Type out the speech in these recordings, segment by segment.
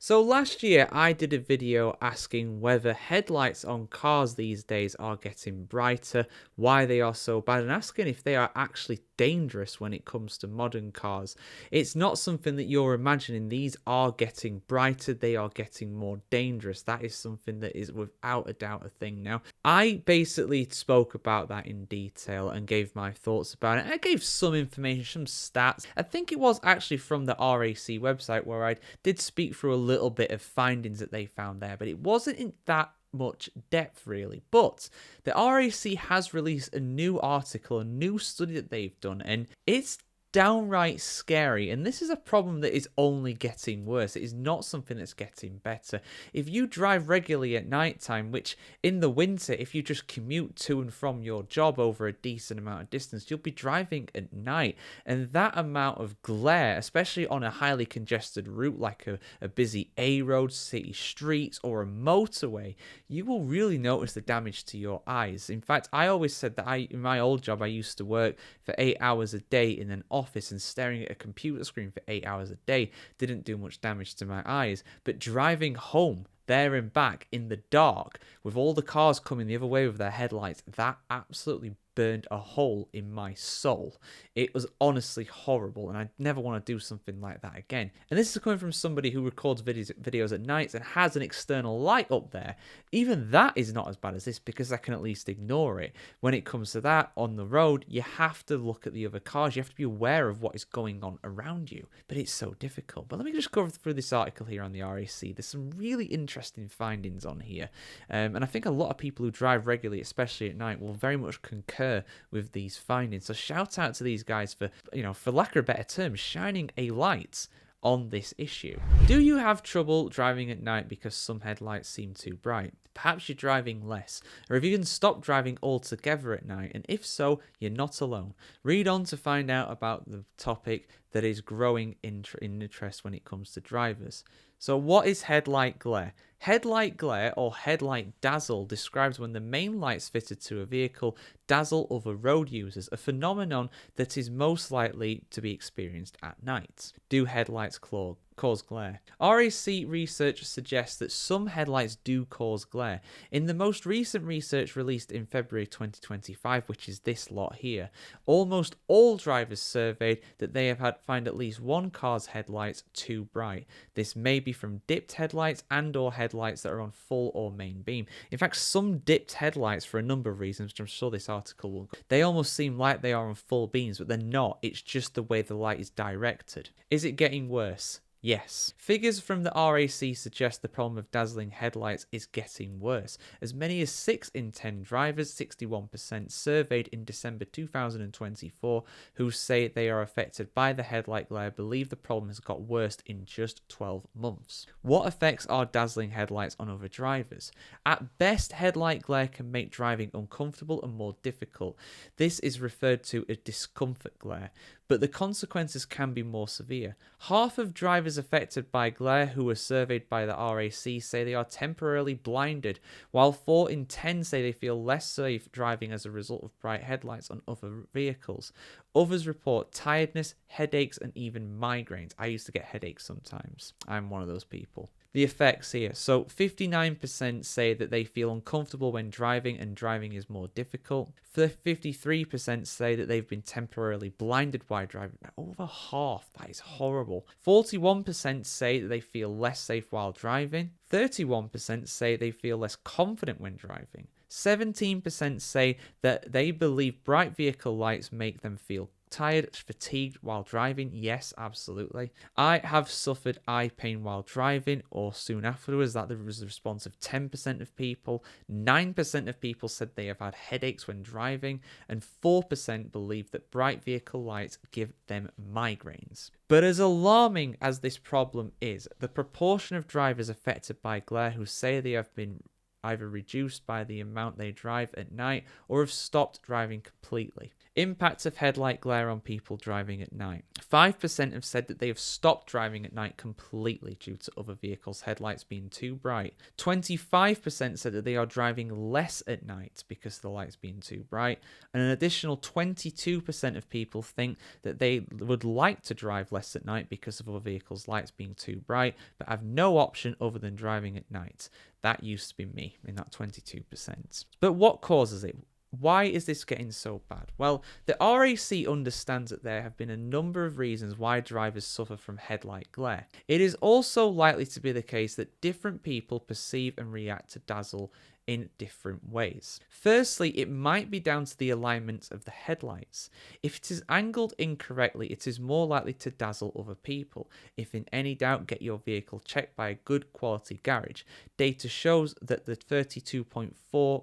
So last year I did a video asking whether headlights on cars these days are getting brighter, why they are so bad, and asking if they are actually dangerous when it comes to modern cars. It's not something that you're imagining. These are getting brighter, they are getting more dangerous. That is something that is without a doubt a thing now. I basically spoke about that in detail and gave my thoughts about it. I gave some information, some stats. I think it was actually from the RAC website where I did speak through a little bit of findings that they found there, but it wasn't in that much depth really. But the RAC has released a new article, a new study that they've done, and it's downright scary. And this is a problem that is only getting worse. It is not something that's getting better. If you drive regularly at night time, which in the winter, if you just commute to and from your job over a decent amount of distance, you'll be driving at night. And that amount of glare, especially on a highly congested route like a busy A road, city streets, or a motorway, you will really notice the damage to your eyes. In fact, I always said that in my old job, I used to work for 8 hours a day in an office, and staring at a computer screen for 8 hours a day didn't do much damage to my eyes. But driving home there and back in the dark with all the cars coming the other way with their headlights, that absolutely burned a hole in my soul. It was honestly horrible, and I never want to do something like that again. And this is coming from somebody who records videos at nights and has an external light up there. Even that is not as bad as this, because I can at least ignore it. When it comes to that on the road, you have to look at the other cars. You have to be aware of what is going on around you. But it's so difficult. But let me just go through this article here on the RAC. There's some really interesting findings on here. And I think a lot of people who drive regularly, especially at night, will very much concur with these findings. So shout out to these guys for, for lack of a better term, shining a light on this issue. Do you have trouble driving at night because some headlights seem too bright? Perhaps you're driving less, or have you even stopped driving altogether at night? And if so, you're not alone. Read on to find out about the topic that is growing in interest when it comes to drivers. So what is headlight glare? Headlight glare, or headlight dazzle, describes when the main lights fitted to a vehicle dazzle other road users, a phenomenon that is most likely to be experienced at night. Do headlights cause glare? RAC research suggests that some headlights do cause glare. In the most recent research released in February 2025, which is this lot here, almost all drivers surveyed that they have found at least one car's headlights too bright. This may be from dipped headlights and or headlights that are on full or main beam. In fact, some dipped headlights, for a number of reasons, which I'm sure this article will go, they almost seem like they are on full beams, but they're not. It's just the way the light is directed. Is it getting worse? Yes. Figures from the RAC suggest the problem of dazzling headlights is getting worse. As many as 6 in 10 drivers, 61% surveyed in December 2024, who say they are affected by the headlight glare, believe the problem has got worse in just 12 months. What effects are dazzling headlights on other drivers? At best, headlight glare can make driving uncomfortable and more difficult. This is referred to as discomfort glare, but the consequences can be more severe. Half of drivers affected by glare who were surveyed by the RAC say they are temporarily blinded, while 4 in 10 say they feel less safe driving as a result of bright headlights on other vehicles. Others report tiredness, headaches, and even migraines. I used to get headaches sometimes. I'm one of those people. The effects here. So 59% say that they feel uncomfortable when driving and driving is more difficult. 53% say that they've been temporarily blinded while driving. Over half. That is horrible. 41% say that they feel less safe while driving. 31% say they feel less confident when driving. 17% say that they believe bright vehicle lights make them feel tired, fatigued while driving. Yes, absolutely. I have suffered eye pain while driving or soon afterwards. That was the response of 10% of people. 9% of people said they have had headaches when driving, and 4% believe that bright vehicle lights give them migraines. But as alarming as this problem is, the proportion of drivers affected by glare who say they have been either reduced by the amount they drive at night or have stopped driving completely. Impact of headlight glare on people driving at night. 5% have said that they have stopped driving at night completely due to other vehicles' headlights being too bright. 25% said that they are driving less at night because of the lights being too bright. And an additional 22% of people think that they would like to drive less at night because of other vehicles' lights being too bright, but have no option other than driving at night. That used to be me in that 22%. But what causes it? Why is this getting so bad? Well, the RAC understands that there have been a number of reasons why drivers suffer from headlight glare. It is also likely to be the case that different people perceive and react to dazzle in different ways. Firstly, it might be down to the alignment of the headlights. If it is angled incorrectly, it is more likely to dazzle other people. If in any doubt, get your vehicle checked by a good quality garage. Data shows that the 32.4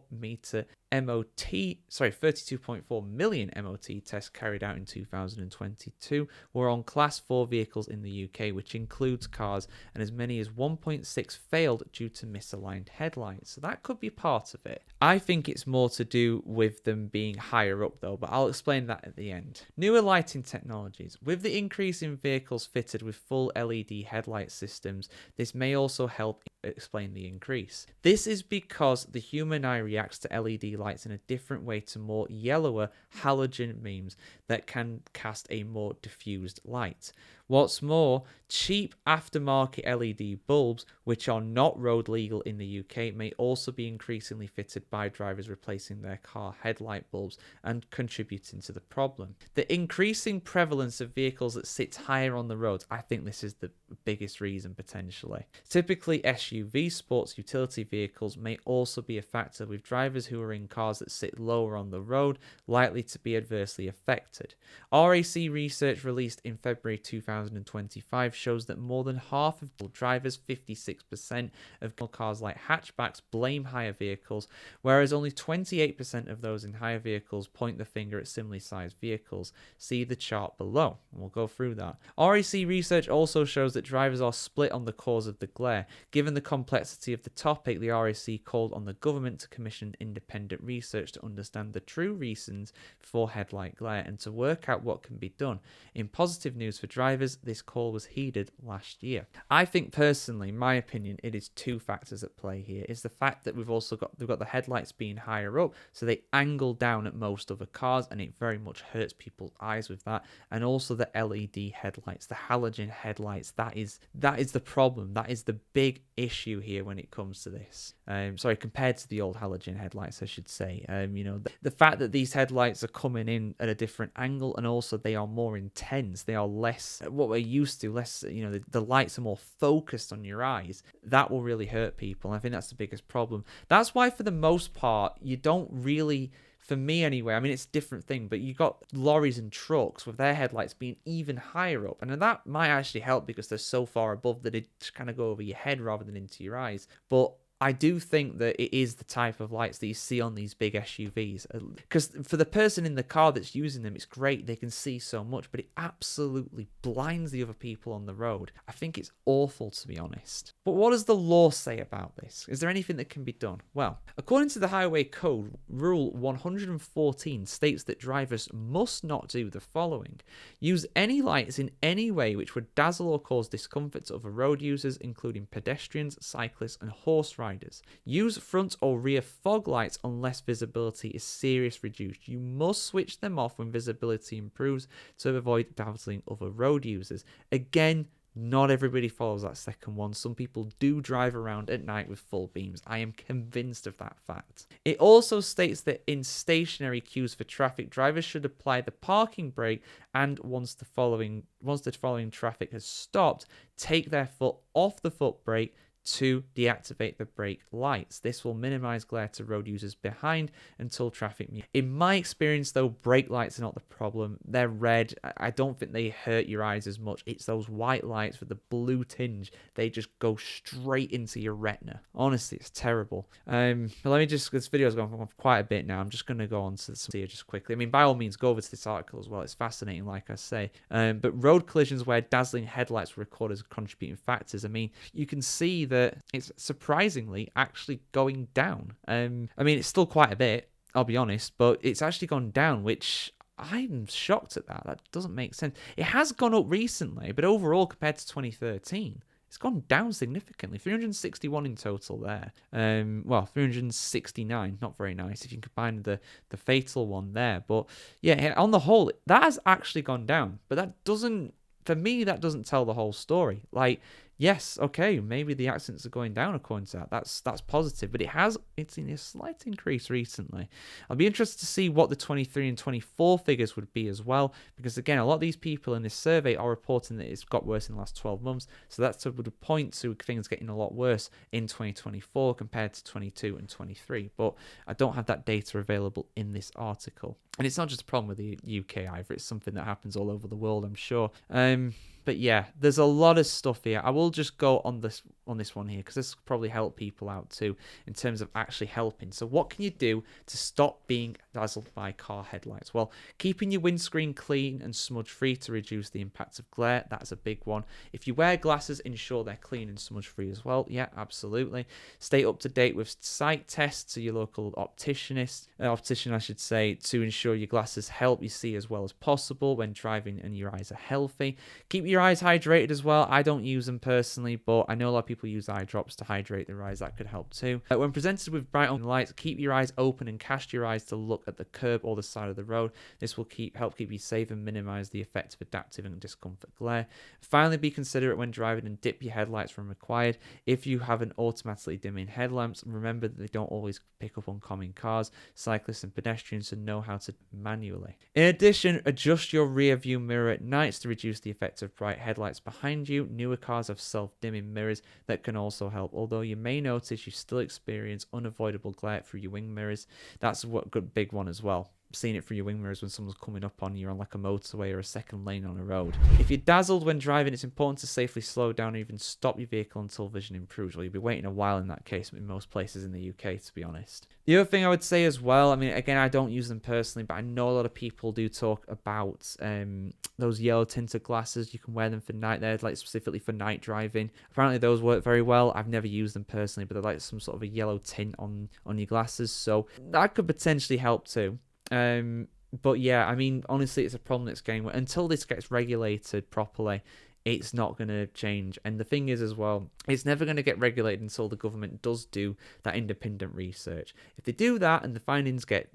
million MOT tests carried out in 2022 were on Class 4 vehicles in the UK, which includes cars, and as many as 1.6 failed due to misaligned headlights. So that could be part of it. I think it's more to do with them being higher up though, but I'll explain that at the end. Newer lighting technologies. With the increase in vehicles fitted with full LED headlight systems, this may also help explain the increase. This is because the human eye reacts to LED lights in a different way to more yellower halogen beams that can cast a more diffused light. What's more, cheap aftermarket LED bulbs, which are not road legal in the UK, may also be increasingly fitted by drivers replacing their car headlight bulbs and contributing to the problem. The increasing prevalence of vehicles that sit higher on the roads, I think this is the biggest reason potentially. Typically, SUV sports utility vehicles may also be a factor, with drivers who are in cars that sit lower on the road likely to be adversely affected. RAC research released in February 2025 shows that more than half of drivers, 56% of cars like hatchbacks, blame higher vehicles, whereas only 28% of those in higher vehicles point the finger at similarly sized vehicles. See the chart below, and we'll go through that. RAC research also shows that drivers are split on the cause of the glare. Given the complexity of the topic, the RAC called on the government to commission independent research to understand the true reasons for headlight glare and to work out what can be done. In positive news for drivers, this call was heeded last year. I think personally, my opinion, it is two factors at play here. Is the fact that we've got the headlights being higher up, so they angle down at most other cars, and it very much hurts people's eyes with that. And also the LED headlights, the halogen headlights, that is the problem. That is the big issue here when it comes to this. Compared to the old halogen headlights, I should say. The fact that these headlights are coming in at a different angle, and also they are more intense. They are less what we're used to. Less, the lights are more focused on your eyes. That will really hurt people. And I think that's the biggest problem. That's why, for the most part, you don't really. For me anyway, I mean, it's a different thing, but you got lorries and trucks with their headlights being even higher up. And that might actually help because they're so far above that it just kind of go over your head rather than into your eyes. But I do think that it is the type of lights that you see on these big SUVs. Because for the person in the car that's using them, it's great. They can see so much, but it absolutely blinds the other people on the road. I think it's awful, to be honest. But what does the law say about this? Is there anything that can be done? Well, according to the Highway Code, Rule 114 states that drivers must not do the following: use any lights in any way which would dazzle or cause discomfort to other road users, including pedestrians, cyclists, and horse riders. Use front or rear fog lights unless visibility is seriously reduced. You must switch them off when visibility improves to avoid dazzling other road users. Again, not everybody follows that second one. Some people do drive around at night with full beams. I am convinced of that fact. It also states that in stationary queues for traffic, drivers should apply the parking brake, and once the following traffic has stopped, take their foot off the foot brake to deactivate the brake lights. This will minimize glare to road users behind until traffic moves. In my experience though, brake lights are not the problem. They're red. I don't think they hurt your eyes as much. It's those white lights with the blue tinge. They just go straight into your retina. Honestly, it's terrible. But let me just, this video's gone for quite a bit now. I'm just going to go on to some here just quickly. I mean, by all means, go over to this article as well. It's fascinating, like I say. But road collisions where dazzling headlights were recorded as contributing factors. I mean, you can see that it's surprisingly actually going down. I mean, it's still quite a bit, I'll be honest, but it's actually gone down, which I'm shocked at that. That doesn't make sense. It has gone up recently, but overall, compared to 2013, it's gone down significantly. 361 in total there. Well, 369, not very nice if you combine the fatal one there. But yeah, on the whole, that has actually gone down. But that doesn't, for me, that doesn't tell the whole story. Like, yes, okay, maybe the accidents are going down according to that. That's positive, but it's in a slight increase recently. I'll be interested to see what the 23 and 24 figures would be as well, because again, a lot of these people in this survey are reporting that it's got worse in the last 12 months, so that would point to things getting a lot worse in 2024 compared to 22 and 23, but I don't have that data available in this article. And it's not just a problem with the UK either, it's something that happens all over the world, I'm sure. But yeah, there's a lot of stuff here. I will just go on this one here because this will probably help people out too in terms of actually helping. So what can you do to stop being dazzled by car headlights? Well, keeping your windscreen clean and smudge free to reduce the impact of glare, that's a big one. If you wear glasses, ensure they're clean and smudge free as well. Yeah, absolutely. Stay up to date with sight tests to your local optician, I should say, to ensure your glasses help you see as well as possible when driving and your eyes are healthy. Keep your eyes hydrated as well. I don't use them personally, but I know a lot of people use eye drops to hydrate their eyes. That could help too. When presented with bright on lights, keep your eyes open and cast your eyes to look at the curb or the side of the road. This will help keep you safe and minimize the effect of adaptive and discomfort glare. Finally, be considerate when driving and dip your headlights when required. If you have an automatically dimming headlamps, remember that they don't always pick up oncoming cars, cyclists and pedestrians, so know how to manually. In addition, adjust your rear view mirror at nights to reduce the effect of bright headlights behind you. Newer cars have self-dimming mirrors that can also help, although you may notice you still experience unavoidable glare through your wing mirrors. That's a good big one as well. Seeing it through your wing mirrors when someone's coming up on you on like a motorway or a second lane on a road. If you're dazzled when driving, it's important to safely slow down or even stop your vehicle until vision improves. Well, you'll be waiting a while in that case in most places in the UK, to be honest. The other thing I would say as well, I mean, again, I don't use them personally, but I know a lot of people do talk about those yellow tinted glasses. You can wear them for night. They're like specifically for night driving. Apparently those work very well. I've never used them personally, but they're like some sort of a yellow tint on your glasses, so that could potentially help too. But yeah, I mean, honestly, it's a problem that's going until this gets regulated properly. It's not going to change. And the thing is as well, it's never going to get regulated until the government does do that independent research. If they do that and the findings get,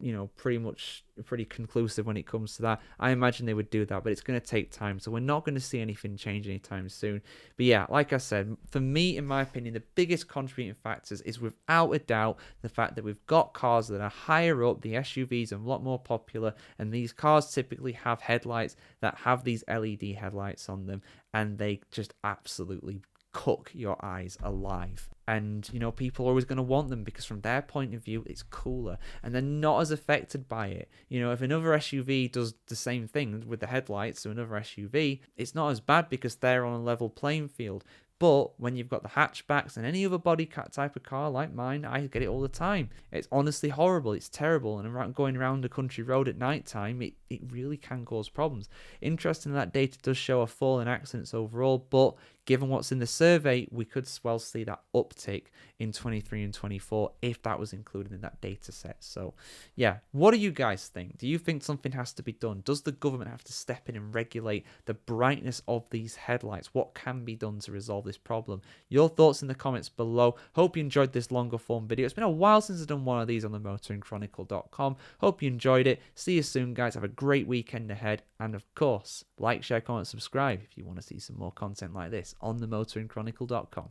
pretty conclusive when it comes to that, I imagine they would do that, but it's going to take time. So we're not going to see anything change anytime soon. But yeah, like I said, for me, in my opinion, the biggest contributing factors is without a doubt the fact that we've got cars that are higher up, the SUVs are a lot more popular, and these cars typically have headlights that have these LED headlights on them, and they just absolutely cook your eyes alive. And people are always going to want them because from their point of view it's cooler and they're not as affected by it. If another SUV does the same thing with the headlights to another SUV, it's not as bad because they're on a level playing field. But when you've got the hatchbacks and any other body type of car like mine, I get it all the time. It's honestly horrible. It's terrible. And going around a country road at night time, it really can cause problems. Interesting, that data does show a fall in accidents overall, but given what's in the survey, we could well see that uptick in 23 and 24 if that was included in that data set. So yeah, what do you guys think? Do you think something has to be done? Does the government have to step in and regulate the brightness of these headlights? What can be done to resolve this problem? Your thoughts in the comments below. Hope you enjoyed this longer form video. It's been a while since I've done one of these on the motoringchronicle.com. Hope you enjoyed it. See you soon, guys. Have a great weekend ahead. And of course, like, share, comment, subscribe if you want to see some more content like this on the motoringchronicle.com.